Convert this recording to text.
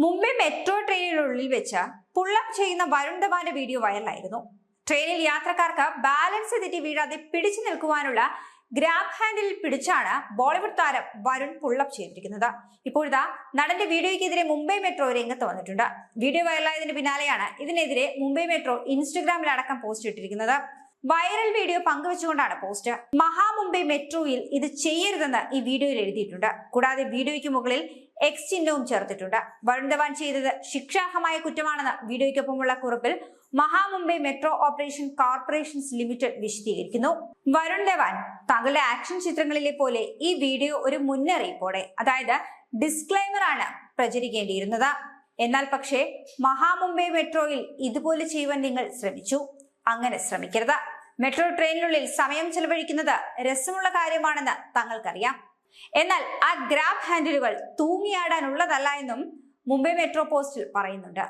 Mumbai metro ട്രെയിനിനുള്ളിൽ വെച്ച് pullup ചെയ്യുന്ന Varun ധവാന്റെ video വൈറലായിരുന്നു. ട്രെയിനിൽ യാത്രക്കാർക്ക് ബാലൻസ് തെറ്റി വീഴാതെ പിടിച്ചു നിൽക്കുവാനുള്ള ഗ്രാബ് ഹാൻഡിൽ പിടിച്ചാണ് ബോളിവുഡ് താരം വരുൺ പുള്ളപ്പ് ചെയ്തിരിക്കുന്നത്. ഇപ്പോഴത്തെ നടന്റെ വീഡിയോയ്ക്കെതിരെ മുംബൈ മെട്രോ രംഗത്ത് വന്നിട്ടുണ്ട്. വീഡിയോ വൈറലായതിന് പിന്നാലെയാണ് ഇതിനെതിരെ മുംബൈ മെട്രോ ഇൻസ്റ്റഗ്രാമിലടക്കം പോസ്റ്റ് ഇട്ടിരിക്കുന്നത്. വൈറൽ വീഡിയോ പങ്കുവെച്ചുകൊണ്ടാണ് പോസ്റ്റ്. മഹാമുംബൈ മെട്രോയിൽ ഇത് ചെയ്യരുതെന്ന് ഈ വീഡിയോയിൽ എഴുതിയിട്ടുണ്ട്. കൂടാതെ വീഡിയോയ്ക്ക് മുകളിൽ എക്സ് ചിഹ്നവും ചേർത്തിട്ടുണ്ട്. വരുൺ ധവാൻ ചെയ്തത് ശിക്ഷാർഹമായ കുറ്റമാണെന്ന് വീഡിയോയ്ക്കൊപ്പമുള്ള കുറിപ്പിൽ മഹാമുംബൈ മെട്രോ ഓപ്പറേഷൻ കോർപ്പറേഷൻസ് ലിമിറ്റഡ് വിശദീകരിക്കുന്നു. വരുൺ ധവാൻ താങ്കളുടെ ആക്ഷൻ ചിത്രങ്ങളിലെ പോലെ ഈ വീഡിയോ ഒരു മുന്നറിയിപ്പോടെ, അതായത് ഡിസ്ക്ലൈമർ ആണ് പ്രചരിക്കേണ്ടിയിരുന്നത്. എന്നാൽ പക്ഷേ മഹാമുംബൈ മെട്രോയിൽ ഇതുപോലെ ചെയ്യുവാൻ നിങ്ങൾ ശ്രമിച്ചു. അങ്ങനെ ശ്രമിക്കരുത്. മെട്രോ ട്രെയിനിനുള്ളിൽ സമയം ചെലവഴിക്കുന്നത് രസമുള്ള കാര്യമാണെന്ന് താങ്കൾക്കറിയാം. എന്നാൽ ആ ഗ്രാബ് ഹാൻഡിലുകൾ തൂങ്ങിയാടാനുള്ളതല്ല എന്നും മുംബൈ മെട്രോ പോസ്റ്റിൽ പറയുന്നുണ്ട്.